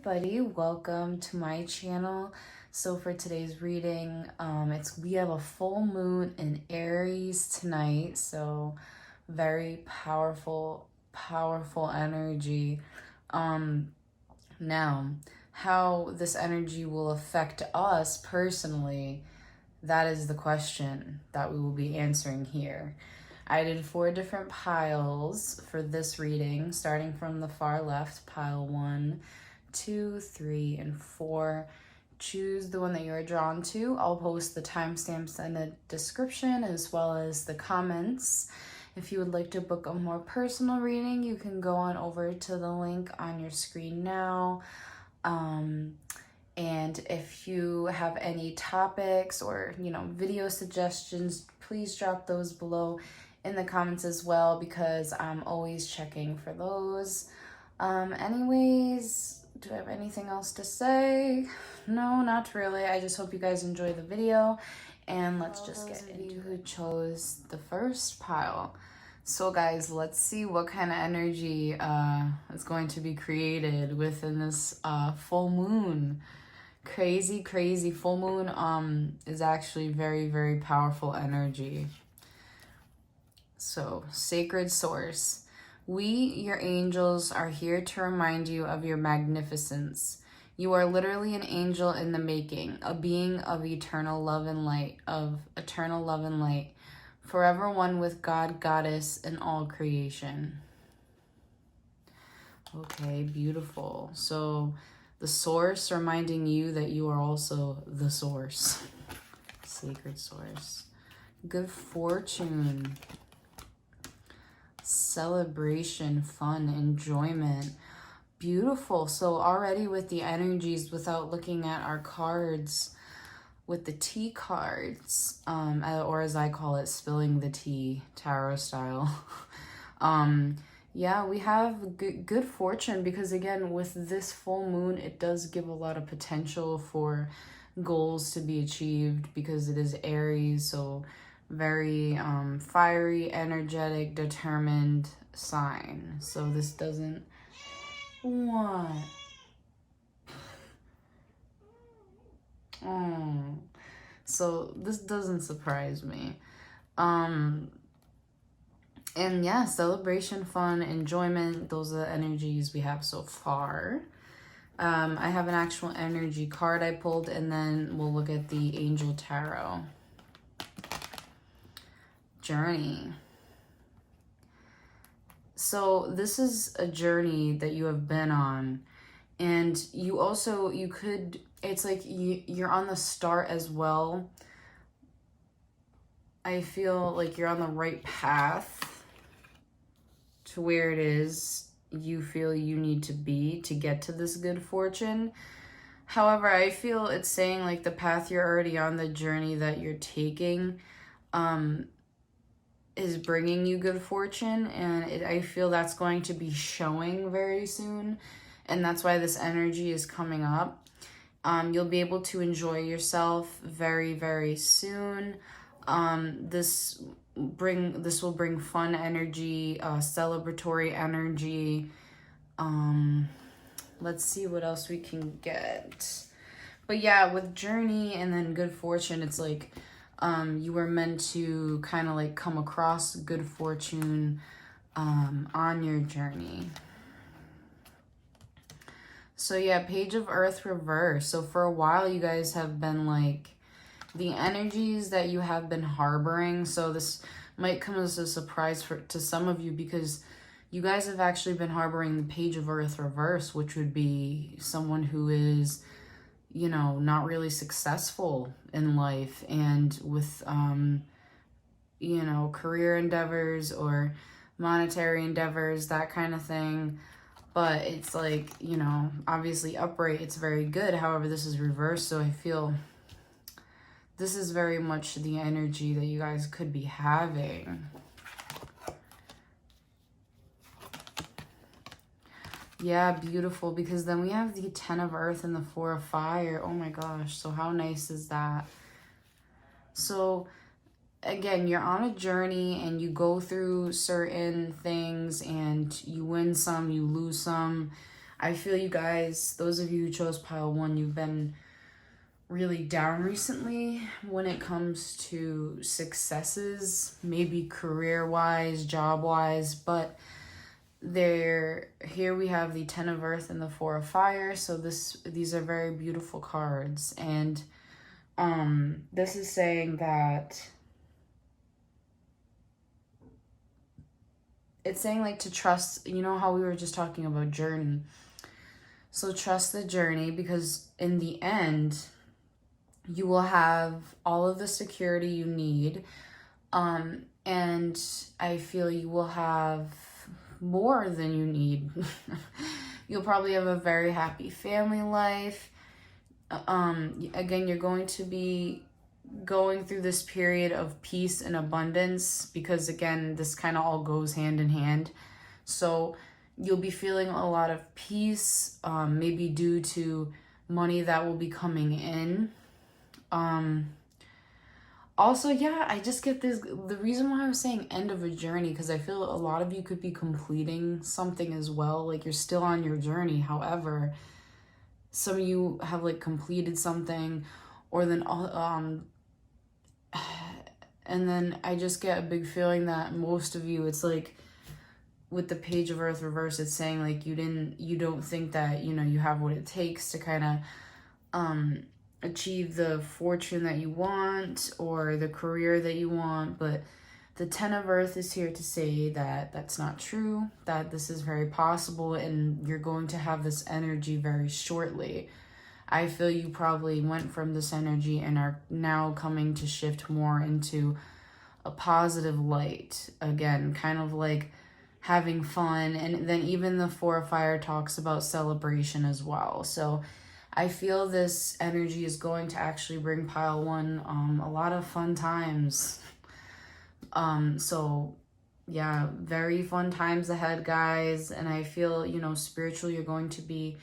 everybody, welcome to my channel. So for today's reading, we have a full moon in Aries tonight, so very powerful energy. Now how this energy will affect us personally, that is the question that we will be answering here. I did 4 different piles for this reading, starting from the far left, pile 1, 2, 3, and 4. Choose the one that you are drawn to. I'll post the timestamps in the description as well as the comments. If you would like to book a more personal reading, you can go on over to the link on your screen now. And if you have any topics or, video suggestions, please drop those below in the comments as well, because I'm always checking for those. Anyways, do I have anything else to say? No, not really. I just hope you guys enjoy the video, and let's just get into it. Who chose the first pile. So guys, let's see what kind of energy is going to be created within this full moon. Crazy full moon is actually very powerful energy. So, sacred source, we, your angels, are here to remind you of your magnificence. You are literally an angel in the making, a being of eternal love and light, forever one with God, Goddess, and all creation. Okay, beautiful. So, the source reminding you that you are also the source. Sacred source. Good fortune. Celebration, fun, enjoyment. Beautiful. So already with the energies, without looking at our cards, with the tea cards, or as I call it, spilling the tea, tarot style. Yeah, we have good fortune, because again, with this full moon, it does give a lot of potential for goals to be achieved, because it is Aries, so very fiery, energetic, determined sign. So this doesn't... What? Oh. So this doesn't surprise me. And yeah, celebration, fun, enjoyment, those are the energies we have so far. I have an actual energy card I pulled, and then we'll look at the Angel Tarot. Journey. So this is a journey that you have been on, and it's like you're on the start as well. I feel like you're on the right path to where it is you feel you need to be to get to this good fortune. However, I feel it's saying like the path you're already on, the journey that you're taking, is bringing you good fortune, and I feel that's going to be showing very soon, and that's why this energy is coming up. You'll be able to enjoy yourself very soon. This will bring fun energy, celebratory energy. Let's see what else we can get. But yeah, with journey and then good fortune, it's like you were meant to kind of like come across good fortune on your journey. So yeah, Page of Earth reverse. So for a while, you guys have been like, the energies that you have been harboring. So this might come as a surprise to some of you, because you guys have actually been harboring the Page of Earth reverse, which would be someone who is, not really successful in life, and with, career endeavors or monetary endeavors, that kind of thing. But it's like, obviously upright, it's very good. However, this is reversed, so I feel this is very much the energy that you guys could be having. Yeah, beautiful, because then we have the 10 of Earth and the 4 of Fire. Oh my gosh, so how nice is that? So again, you're on a journey and you go through certain things and you win some, you lose some. I feel you guys, those of you who chose pile 1, you've been really down recently when it comes to successes, maybe career-wise, job-wise, but here we have the 10 of Earth and the 4 of Fire, so these are very beautiful cards, and this is saying that it's saying like to trust, you know how we were just talking about journey. So trust the journey, because in the end, you will have all of the security you need. And I feel you will have more than you need. You'll probably have a very happy family life. Again, you're going to be going through this period of peace and abundance, because again, this kind of all goes hand in hand. So you'll be feeling a lot of peace, maybe due to money that will be coming in. Also, yeah, I just get this, the reason why I was saying end of a journey, because I feel a lot of you could be completing something as well, like you're still on your journey. However, some of you have like completed something, or then and then I just get a big feeling that most of you, it's like with the Page of Earth reverse, it's saying like you don't think that, you know, you have what it takes to kind of achieve the fortune that you want or the career that you want. But the 10 of Earth is here to say that that's not true, that this is very possible, and you're going to have this energy very shortly. I feel you probably went from this energy and are now coming to shift more into a positive light. Again, kind of like having fun. And then even the 4 of Fire talks about celebration as well. So I feel this energy is going to actually bring pile 1 a lot of fun times. So yeah, very fun times ahead, guys. And I feel, you know, spiritually, you're going to be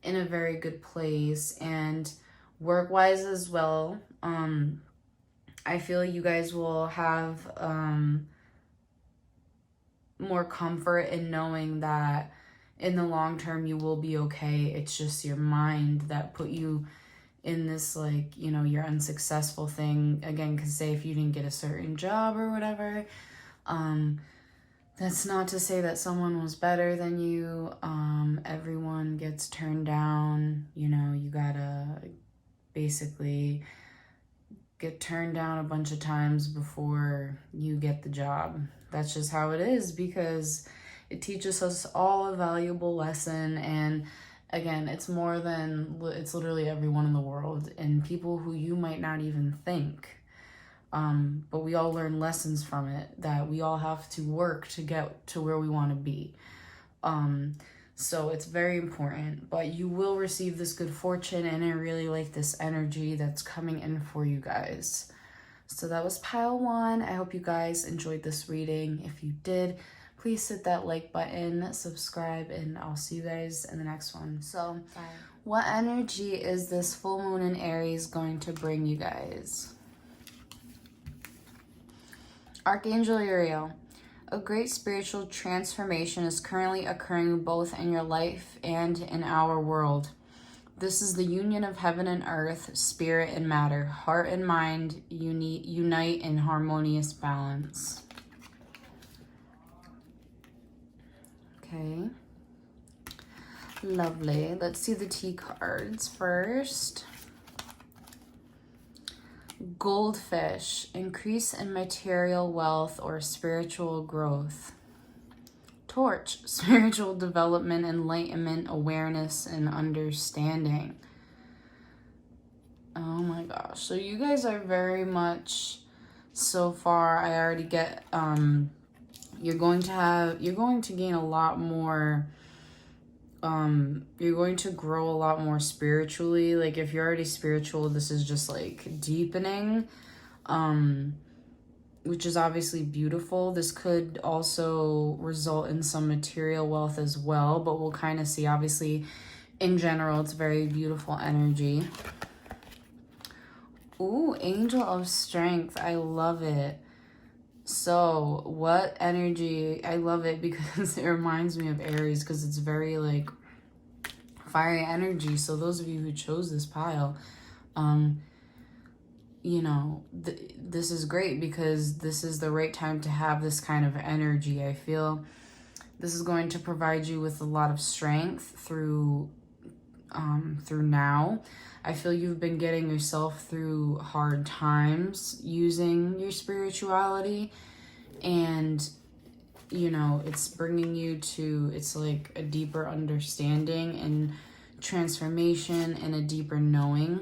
in a very good place, and work-wise as well. I feel you guys will have more comfort in knowing that in the long term you will be okay. It's just your mind that put you in this, like, you know, your unsuccessful thing. Again, because say if you didn't get a certain job or whatever, that's not to say that someone was better than you. Everyone gets turned down. You know, you gotta basically get turned down a bunch of times before you get the job. That's just how it is, because it teaches us all a valuable lesson. And again, it's literally everyone in the world, and people who you might not even think. But we all learn lessons from it, that we all have to work to get to where we want to be. So it's very important, but you will receive this good fortune, and I really like this energy that's coming in for you guys. So that was pile 1. I hope you guys enjoyed this reading. If you did, please hit that like button, subscribe, and I'll see you guys in the next one. So what energy is this full moon in Aries going to bring you guys? Archangel Uriel. A great spiritual transformation is currently occurring both in your life and in our world. This is the union of heaven and earth, spirit and matter, heart and mind unite in harmonious balance. Okay. Lovely. Let's see the T cards first. Goldfish, increase in material wealth or spiritual growth. Torch, spiritual development, enlightenment, awareness, and understanding. Oh my gosh. So you guys are very much, so far, I already get, you're going to gain a lot more, you're going to grow a lot more spiritually. Like if you're already spiritual, this is just like deepening, which is obviously beautiful. This could also result in some material wealth as well, but we'll kind of see. Obviously, in general, it's very beautiful energy. Ooh, Angel of Strength. I love it. So what energy? I love it because it reminds me of Aries, because it's very like fiery energy. So those of you who chose this pile, you know, this is great because this is the right time to have this kind of energy. I feel this is going to provide you with a lot of strength through now. I feel you've been getting yourself through hard times using your spirituality, and you know, it's bringing you to, it's like a deeper understanding and transformation and a deeper knowing.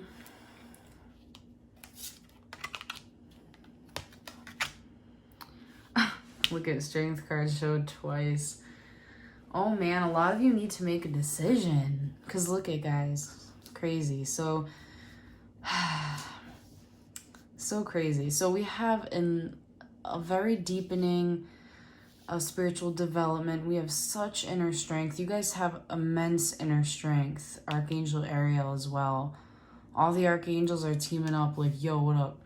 Look at strength card showed twice. Oh man, a lot of you need to make a decision. Because look at guys, crazy. So crazy. So we have a very deepening of spiritual development. We have such inner strength. You guys have immense inner strength. Archangel Ariel as well. All the archangels are teaming up like, yo, what up?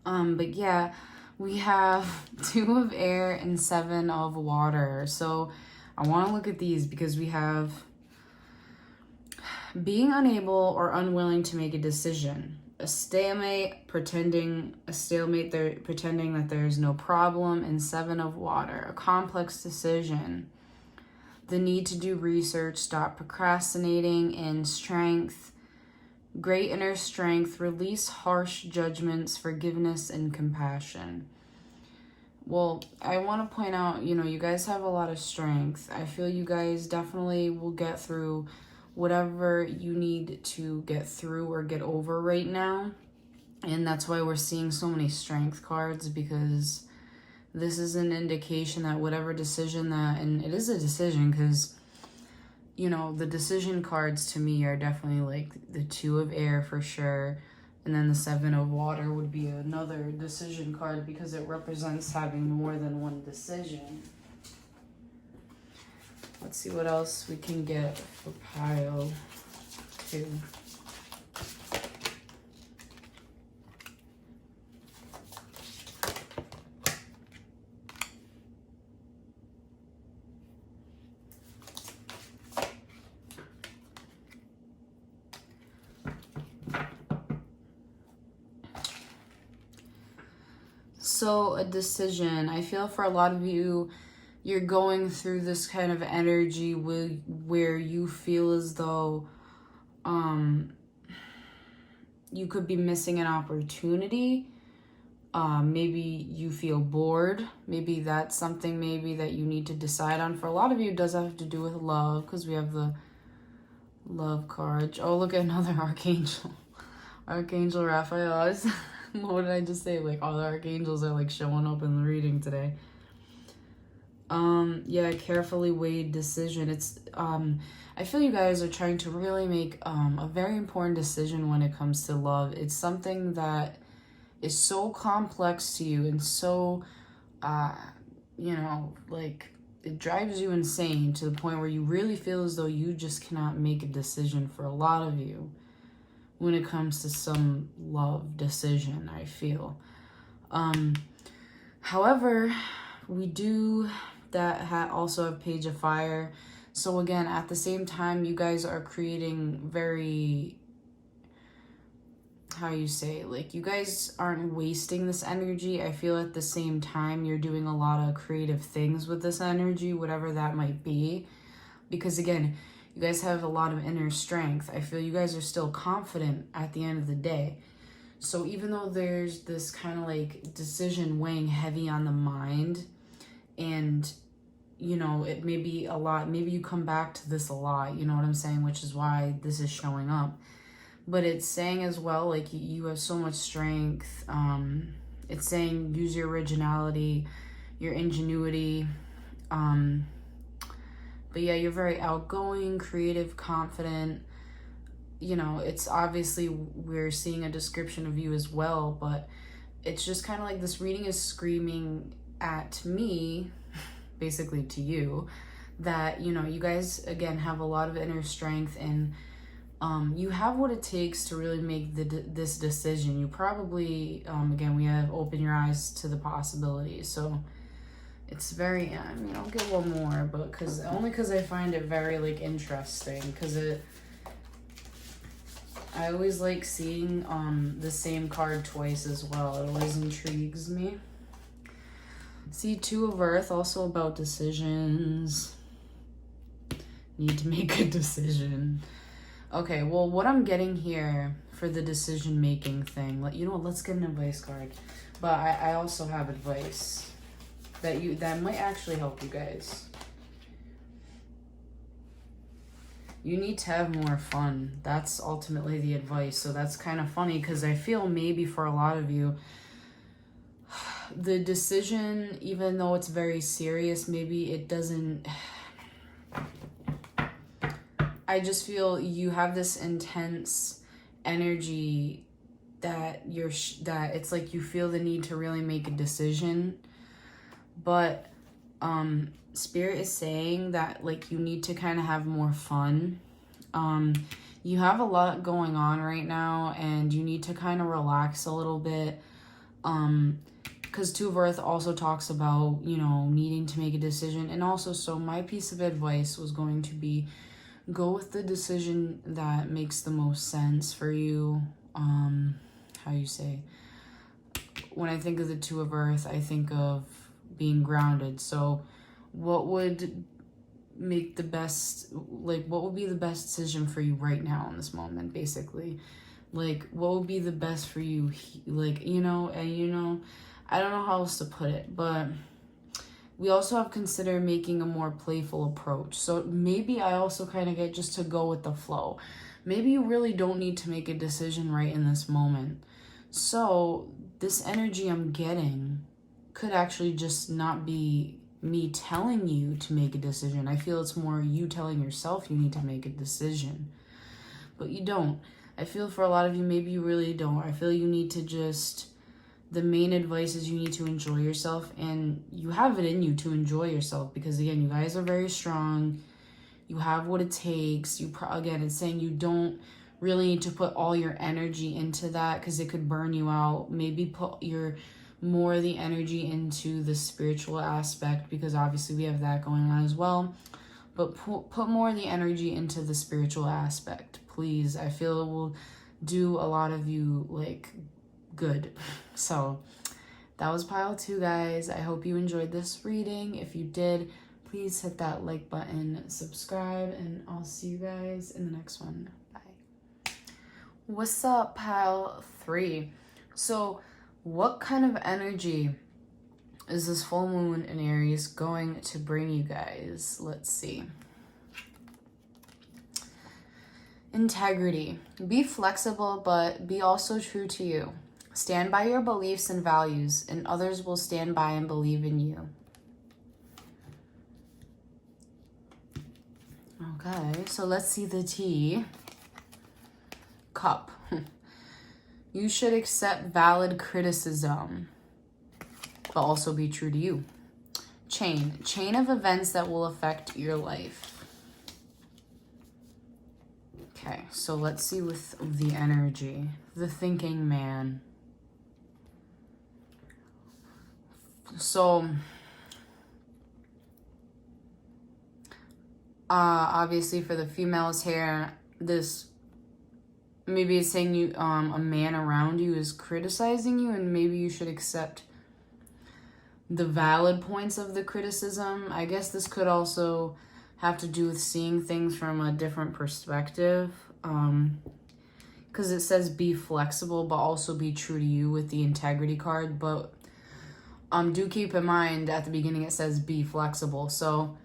But yeah, we have 2 of air and 7 of water. So I want to look at these because we have being unable or unwilling to make a decision. A stalemate, pretending that there's no problem, and 7 of water. A complex decision. The need to do research, stop procrastinating, and strength. Great inner strength, release harsh judgments, forgiveness, and compassion. Well, I want to point out, you know, you guys have a lot of strength. I feel you guys definitely will get through whatever you need to get through or get over right now. And that's why we're seeing so many strength cards, because this is an indication that whatever decision that, and it is a decision because, you know, the decision cards to me are definitely like the 2 of air for sure. And then the 7 of water would be another decision card because it represents having more than one decision. Let's see what else we can get for pile 2. So a decision. I feel for a lot of you, you're going through this kind of energy where you feel as though you could be missing an opportunity. Maybe you feel bored. Maybe that's something maybe that you need to decide on. For a lot of you, it does have to do with love because we have the love card. Oh, look at another archangel. Archangel Raphael. What did I just say? Like all the archangels are like showing up in the reading today. Yeah, carefully weighed decision. It's I feel you guys are trying to really make a very important decision when it comes to love. It's something that is so complex to you and so you know, like it drives you insane to the point where you really feel as though you just cannot make a decision for a lot of you when it comes to some love decision, I feel. However, we do also have Page of Fire. So again, at the same time, you guys are creating very, how you say, like you guys aren't wasting this energy. I feel at the same time, you're doing a lot of creative things with this energy, whatever that might be. Because again, you guys have a lot of inner strength. I feel you guys are still confident at the end of the day. So even though there's this kind of like decision weighing heavy on the mind, and you know, it may be a lot, maybe you come back to this a lot, you know what I'm saying, which is why this is showing up. But it's saying as well, like you have so much strength. It's saying use your originality, your ingenuity. But yeah, you're very outgoing, creative, confident. You know, it's obviously we're seeing a description of you as well, but it's just kind of like this reading is screaming at me, basically to you, that, you know, you guys, again, have a lot of inner strength and you have what it takes to really make this decision. You probably, again, we have open your eyes to the possibilities. So It's very, I mean, I'll get one more, but only because I find it very, like, interesting, because I always like seeing the same card twice as well. It always intrigues me. See, Two of Earth, also about decisions. Need to make a decision. Okay, well, what I'm getting here for the decision-making thing, you know what, let's get an advice card. But I also have advice that might actually help you guys. You need to have more fun. That's ultimately the advice. So that's kind of funny because I feel maybe for a lot of you, the decision, even though it's very serious, maybe it doesn't... I just feel you have this intense energy that that it's like you feel the need to really make a decision, but Spirit is saying that like you need to kind of have more fun. You have a lot going on right now and you need to kind of relax a little bit, because Two of Earth also talks about, you know, needing to make a decision. And also, so my piece of advice was going to be, go with the decision that makes the most sense for you. How you say, when I think of the Two of Earth, I think of being grounded. So what would make the best, like, what would be the best decision for you right now in this moment, basically? Like, what would be the best for you, like, you know, and you know, I don't know how else to put it, but we also have considered making a more playful approach. So maybe I also kind of get just to go with the flow. Maybe you really don't need to make a decision right in this moment. So this energy I'm getting could actually just not be me telling you to make a decision. I feel it's more you telling yourself you need to make a decision, but you don't. I feel for a lot of you, maybe you really don't. I feel you need to just, the main advice is you need to enjoy yourself, and you have it in you to enjoy yourself because, again, you guys are very strong. You have what it takes. Again, it's saying you don't really need to put all your energy into that because it could burn you out. Maybe put more of the energy into the spiritual aspect because obviously we have that going on as well. But put more of the energy into the spiritual aspect, please. I feel it will do a lot of you, like, good. So that was pile 2, guys. I hope you enjoyed this reading. If you did, please hit that like button, subscribe, and I'll see you guys in the next one. Bye. What's up, pile 3? So what kind of energy is this full moon in Aries going to bring you guys? Let's see. Integrity. Be flexible, but be also true to you. Stand by your beliefs and values, and others will stand by and believe in you. Okay, so let's see the tea. Cup. You should accept valid criticism, but also be true to you. Chain. Chain of events that will affect your life. Okay, so let's see with the energy. The thinking man. So, obviously for the females here, this maybe it's saying you, a man around you is criticizing you, and maybe you should accept the valid points of the criticism. I guess this could also have to do with seeing things from a different perspective, because it says be flexible but also be true to you with the integrity card. But do keep in mind at the beginning it says be flexible. So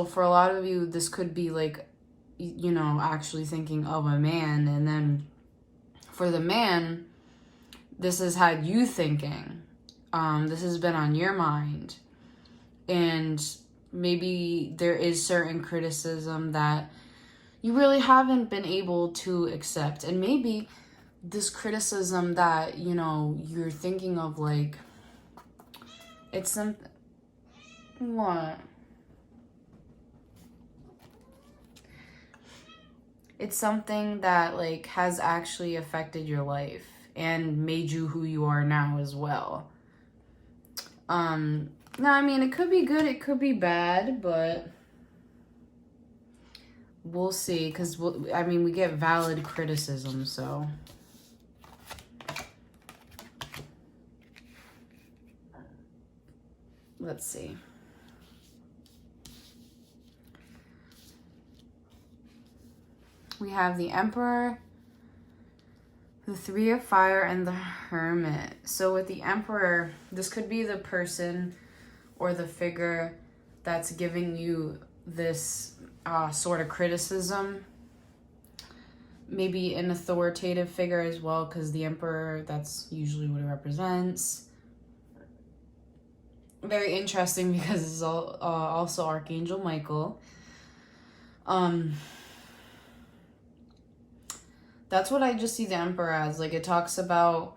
for a lot of you, this could be like, you know, actually thinking of a man, and then for the man, this has had you thinking. This has been on your mind, and maybe there is certain criticism that you really haven't been able to accept, and maybe this criticism that, you know, you're thinking of, like, it's something. What? It's something that, like, has actually affected your life and made you who you are now as well. No, I mean, it could be good, it could be bad, but we'll see, because, I mean, we get valid criticism, so. Let's see. We have the Emperor, the Three of Fire, and the Hermit. So with the Emperor, this could be the person or the figure that's giving you this sort of criticism. Maybe an authoritative figure as well, because the Emperor, that's usually what it represents. Very interesting because it's also Archangel Michael. That's what I just see the Emperor as. Like, it talks about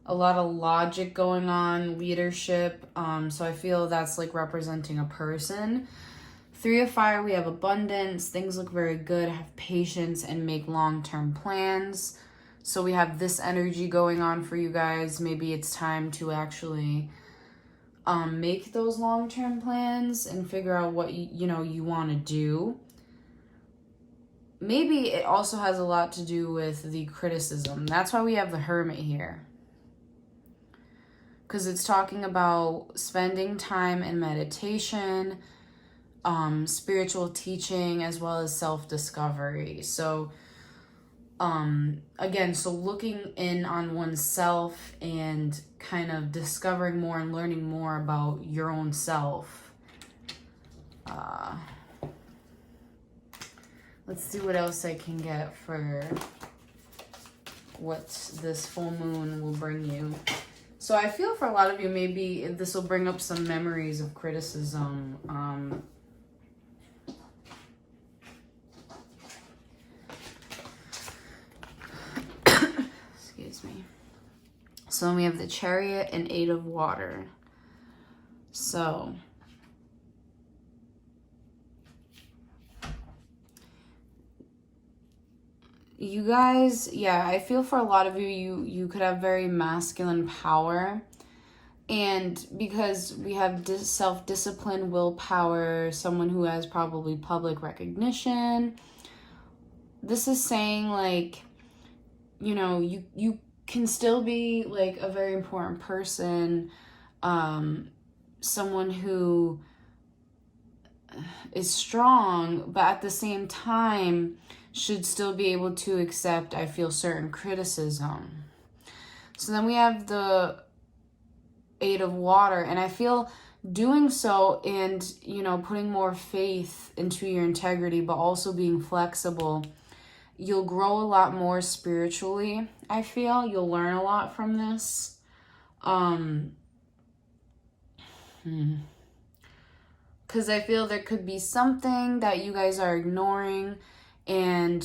a lot of logic going on, leadership. So I feel that's like representing a person. Three of Fire, we have abundance. Things look very good. Have patience and make long-term plans. So we have this energy going on for you guys. Maybe it's time to actually make those long-term plans and figure out what you want to do. Maybe it also has a lot to do with the criticism. That's why we have the Hermit here. Because it's talking about spending time in meditation, spiritual teaching, as well as self-discovery. So, again, so looking in on oneself and kind of discovering more and learning more about your own self. Let's see what else I can get for what this full moon will bring you. So I feel for a lot of you, maybe this will bring up some memories of criticism. Excuse me. So then we have the Chariot and Eight of Water. So you guys, yeah, I feel for a lot of you could have very masculine power. And because we have self-discipline, willpower, someone who has probably public recognition, this is saying, like, you can still be, like, a very important person, someone who is strong, but at the same time should still be able to accept, I feel, certain criticism. So then we have the Eight of Water, and I feel doing so and, putting more faith into your integrity, but also being flexible, you'll grow a lot more spiritually. I feel you'll learn a lot from this. Because I feel there could be something that you guys are ignoring, and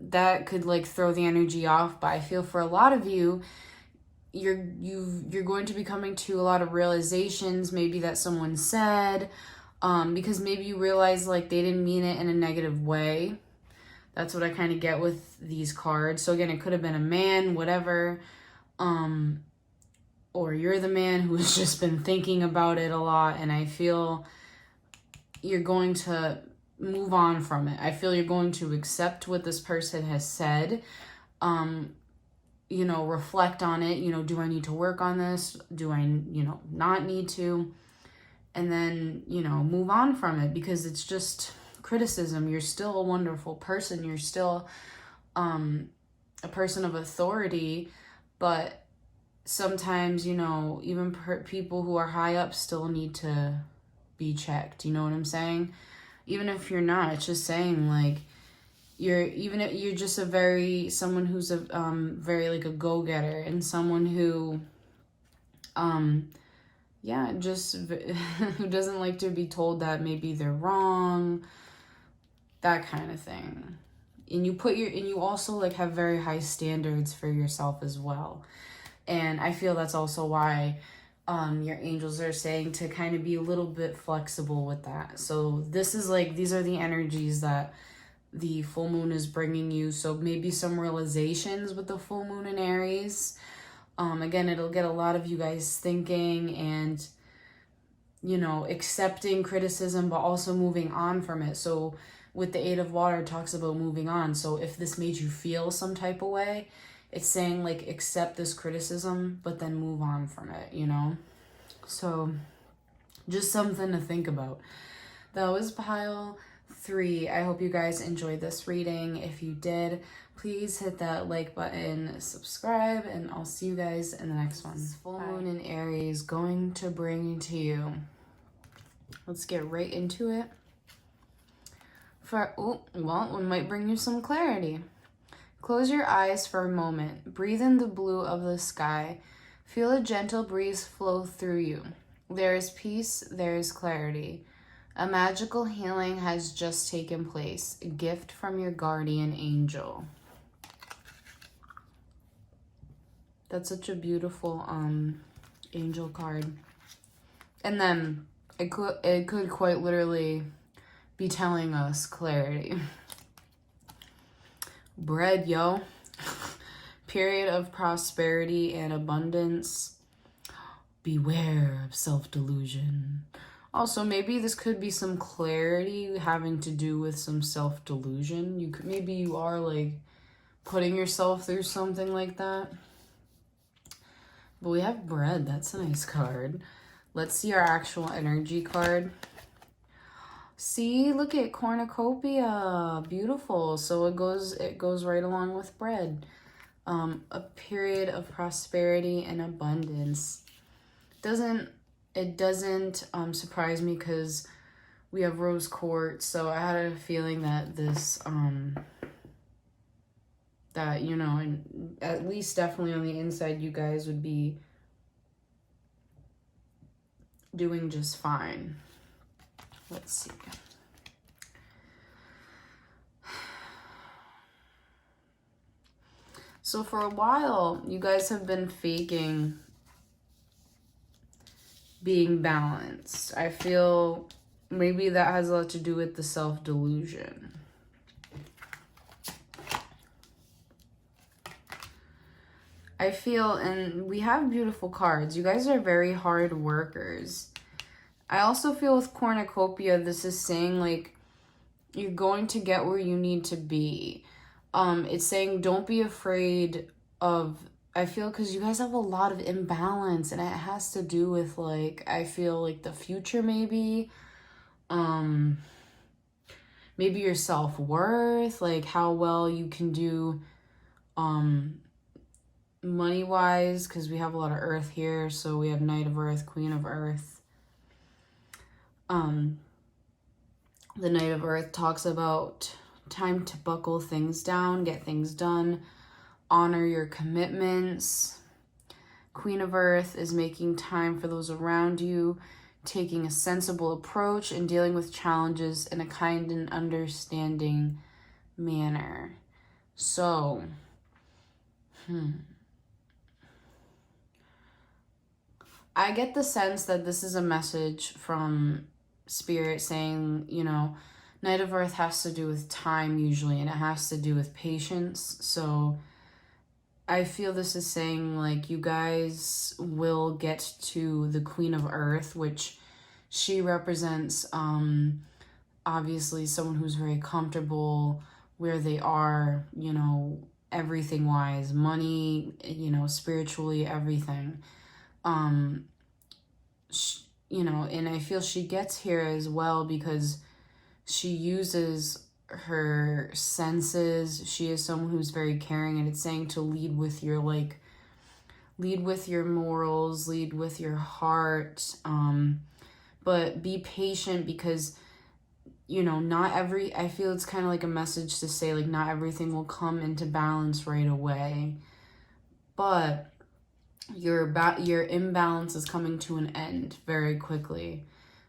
that could, like, throw the energy off. But I feel for a lot of you, you're going to be coming to a lot of realizations, maybe that someone said, because maybe you realize, like, they didn't mean it in a negative way. That's what I kind of get with these cards. So again, it could have been a man, whatever, or you're the man who's just been thinking about it a lot, and I feel you're going to move on from it. I feel you're going to accept what this person has said, reflect on it. Do I need to work on this? Do I, not need to? And then, move on from it, because it's just criticism. You're still a wonderful person. You're still a person of authority, but sometimes, even people who are high up still need to be checked. You know what I'm saying? Even if you're not, it's just saying, like, you're just someone who's a very, like, a go-getter, and someone who just who doesn't like to be told that maybe they're wrong, that kind of thing. And you also, like, have very high standards for yourself as well. And I feel that's also why your angels are saying to kind of be a little bit flexible with that. So this is, like, these are the energies that the full moon is bringing you. So maybe some realizations with the full moon in Aries. Again, it'll get a lot of you guys thinking and, you know, accepting criticism, but also moving on from it. So with the Eight of Water, it talks about moving on. So if this made you feel some type of way, it's saying like accept this criticism, but then move on from it, you know? So just something to think about. That was pile 3. I hope you guys enjoyed this reading. If you did, please hit that like button, subscribe, and I'll see you guys in the next one. Full moon in Aries going to bring to you. Let's get right into it. It might bring you some clarity. Close your eyes for a moment. Breathe in the blue of the sky. Feel a gentle breeze flow through you. There is peace, there is clarity. A magical healing has just taken place. A gift from your guardian angel. That's such a beautiful angel card. And then it could quite literally be telling us clarity. Bread, yo. Period of prosperity and abundance. Beware of self-delusion. Also, maybe this could be some clarity having to do with some self-delusion. Maybe you are like putting yourself through something like that. But we have bread. That's a nice card. Let's see our actual energy card. See, look at cornucopia. Beautiful. So it goes right along with bread. A period of prosperity and abundance. It doesn't surprise me because we have rose quartz. So I had a feeling that this that, you know, and at least definitely on the inside, you guys would be doing just fine. Let's see. So for a while, you guys have been faking being balanced. I feel maybe that has a lot to do with the self-delusion. I feel, and we have beautiful cards. You guys are very hard workers. I also feel with cornucopia, this is saying like you're going to get where you need to be. It's saying don't be afraid of, I feel, because you guys have a lot of imbalance and it has to do with like, I feel like the future maybe. Maybe your self-worth, like how well you can do money-wise, because we have a lot of earth here. So we have Knight of Earth, Queen of Earth. The Knight of Earth talks about time to buckle things down, get things done, honor your commitments. Queen of Earth is making time for those around you, taking a sensible approach and dealing with challenges in a kind and understanding manner. So, I get the sense that this is a message from Spirit saying, you know, Knight of Earth has to do with time usually, and it has to do with patience. So I feel this is saying like you guys will get to the Queen of Earth, which she represents obviously someone who's very comfortable where they are, you know, everything wise, money, you know, spiritually, everything. You know, and I feel she gets here as well because she uses her senses. She is someone who's very caring, and it's saying to lead with your morals, lead with your heart, but be patient because, you know, I feel it's kind of like a message to say like not everything will come into balance right away, but your imbalance is coming to an end very quickly,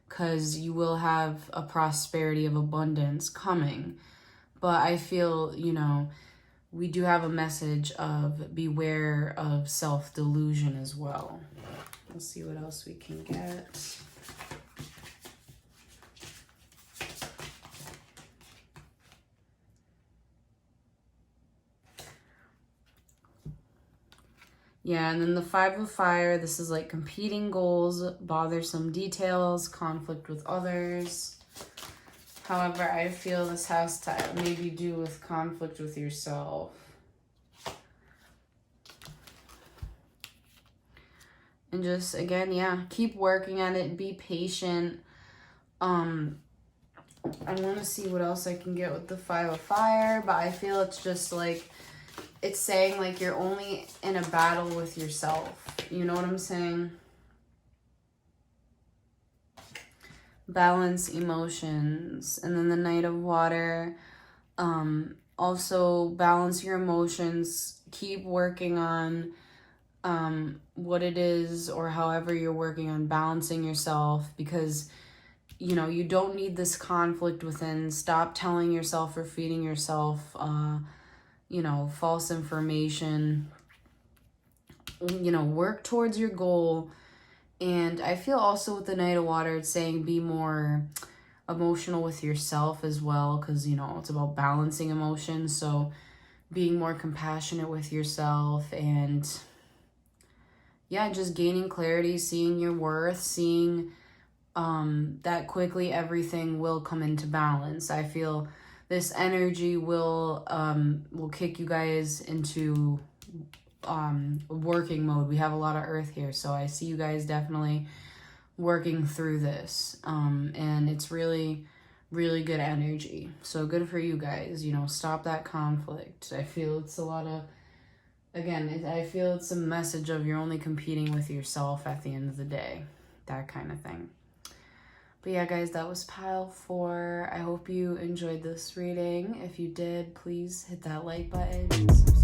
because you will have a prosperity of abundance coming. But I feel, you know, we do have a message of beware of self-delusion as well. Let's see what else we can get. Yeah, and then the Five of Fire, this is like competing goals, bothersome details, conflict with others. However, I feel this has to maybe do with conflict with yourself. And just, again, yeah, keep working on it. Be patient. I want to see what else I can get with the Five of Fire, but I feel it's just like, it's saying like you're only in a battle with yourself. You know what I'm saying? Balance emotions. And then the Knight of Water. Also balance your emotions. Keep working on what it is, or however you're working on balancing yourself, because you know, you don't need this conflict within. Stop telling yourself or feeding yourself, you know, false information. You know, work towards your goal. And I feel also with the Knight of Water, it's saying be more emotional with yourself as well, because, you know, it's about balancing emotions. So being more compassionate with yourself, and yeah, just gaining clarity, seeing your worth, seeing that quickly everything will come into balance. I feel this energy will kick you guys into working mode. We have a lot of earth here, so I see you guys definitely working through this, and it's really, really good energy. So good for you guys. You know, stop that conflict. I feel it's a lot of, again, I feel it's a message of you're only competing with yourself at the end of the day, that kind of thing. But yeah, guys, that was pile 4. I hope you enjoyed this reading. If you did, please hit that like button.